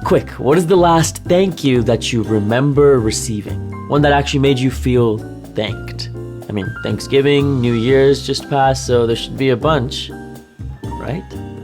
Quick, what is the last thank you that you remember receiving? One that actually made you feel thanked. I mean, Thanksgiving, New Year's just passed, so there should be a bunch, right?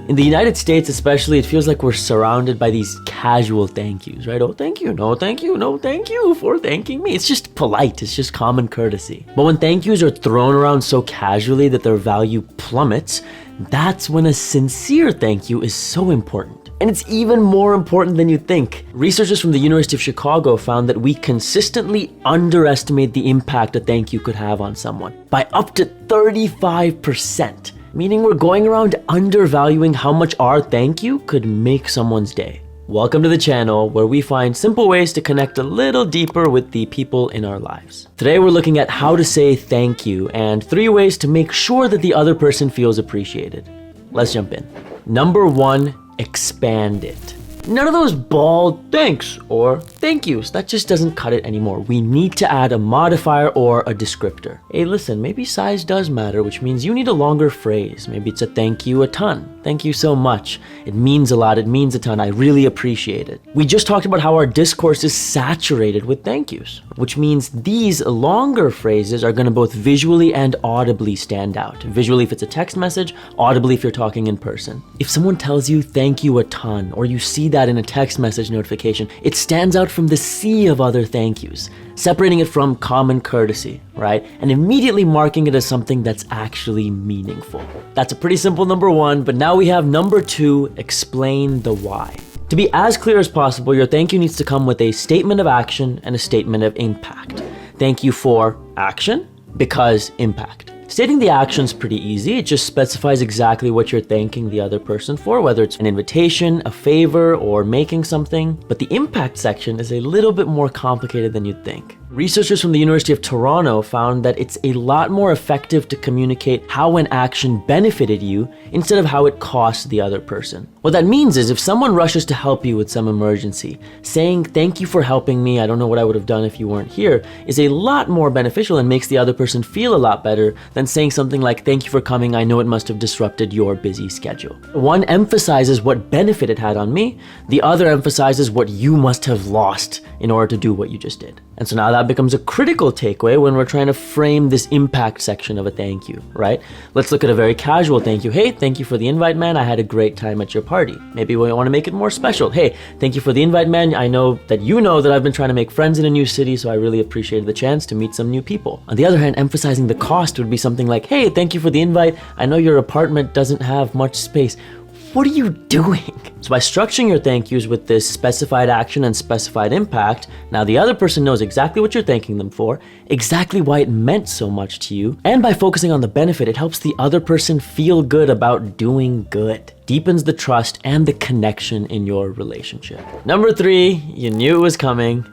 In the United States especially, it feels like we're surrounded by these casual thank yous, right? Oh, thank you, no thank you, no thank you for thanking me. It's just polite, it's just common courtesy. But when thank yous are thrown around so casually that their value plummets, that's when a sincere thank you is so important. And it's even more important than you think. Researchers from the University of Chicago found that we consistently underestimate the impact a thank you could have on someone by up to 35%. Meaning we're going around undervaluing how much our thank you could make someone's day. Welcome to the channel where we find simple ways to connect a little deeper with the people in our lives. Today we're looking at how to say thank you and 3 ways to make sure that the other person feels appreciated. Let's jump in. Number 1, expand it. None of those bald thanks or thank yous. That just doesn't cut it anymore. We need to add a modifier or a descriptor. Hey, listen, maybe size does matter, which means you need a longer phrase. Maybe it's a thank you a ton. Thank you so much. It means a lot. It means a ton. I really appreciate it. We just talked about how our discourse is saturated with thank yous, which means these longer phrases are going to both visually and audibly stand out. Visually if it's a text message, audibly if you're talking in person. If someone tells you thank you a ton, or you see that in a text message notification, it stands out from the sea of other thank yous, separating it from common courtesy, right? And immediately marking it as something that's actually meaningful. That's a pretty simple number 1, but now we have number 2, explain the why. To be as clear as possible, your thank you needs to come with a statement of action and a statement of impact. Thank you for action, because impact. Stating the action's pretty easy. It just specifies exactly what you're thanking the other person for, whether it's an invitation, a favor, or making something. But the impact section is a little bit more complicated than you'd think. Researchers from the University of Toronto found that it's a lot more effective to communicate how an action benefited you instead of how it cost the other person. What that means is if someone rushes to help you with some emergency, saying thank you for helping me, I don't know what I would have done if you weren't here, is a lot more beneficial and makes the other person feel a lot better than saying something like thank you for coming, I know it must have disrupted your busy schedule. One emphasizes what benefit it had on me, the other emphasizes what you must have lost in order to do what you just did. And so now that becomes a critical takeaway when we're trying to frame this impact section of a thank you, right? Let's look at a very casual thank you. Hey, thank you for the invite, man. I had a great time at your party. Maybe we want to make it more special. Hey, thank you for the invite, man. I know that you know that I've been trying to make friends in a new city, so I really appreciated the chance to meet some new people. On the other hand, emphasizing the cost would be something like, hey, thank you for the invite. I know your apartment doesn't have much space. What are you doing? So by structuring your thank yous with this specified action and specified impact, now the other person knows exactly what you're thanking them for, exactly why it meant so much to you, and by focusing on the benefit, it helps the other person feel good about doing good. Deepens the trust and the connection in your relationship. Number 3, you knew it was coming,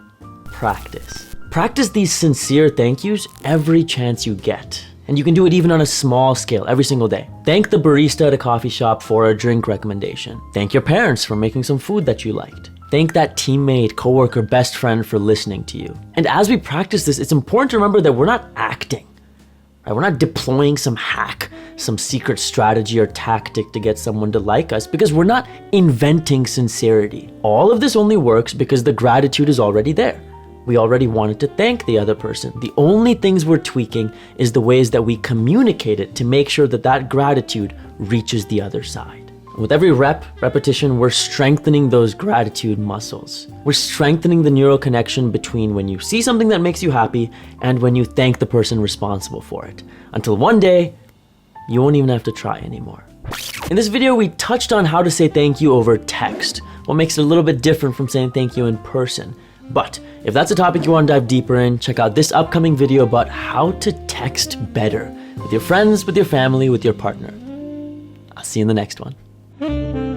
practice. Practice these sincere thank yous every chance you get. And you can do it even on a small scale every single day. Thank the barista at a coffee shop for a drink recommendation. Thank your parents for making some food that you liked. Thank that teammate, coworker, best friend for listening to you. And as we practice this, it's important to remember that we're not acting. Right? We're not deploying some hack, some secret strategy or tactic to get someone to like us, because we're not inventing sincerity. All of this only works because the gratitude is already there. We already wanted to thank the other person. The only things we're tweaking is the ways that we communicate it to make sure that that gratitude reaches the other side. And with every repetition, we're strengthening those gratitude muscles. We're strengthening the neural connection between when you see something that makes you happy and when you thank the person responsible for it. Until one day, you won't even have to try anymore. In this video, we touched on how to say thank you over text, what makes it a little bit different from saying thank you in person. But if that's a topic you want to dive deeper in, check out this upcoming video about how to text better with your friends, with your family, with your partner. I'll see you in the next one.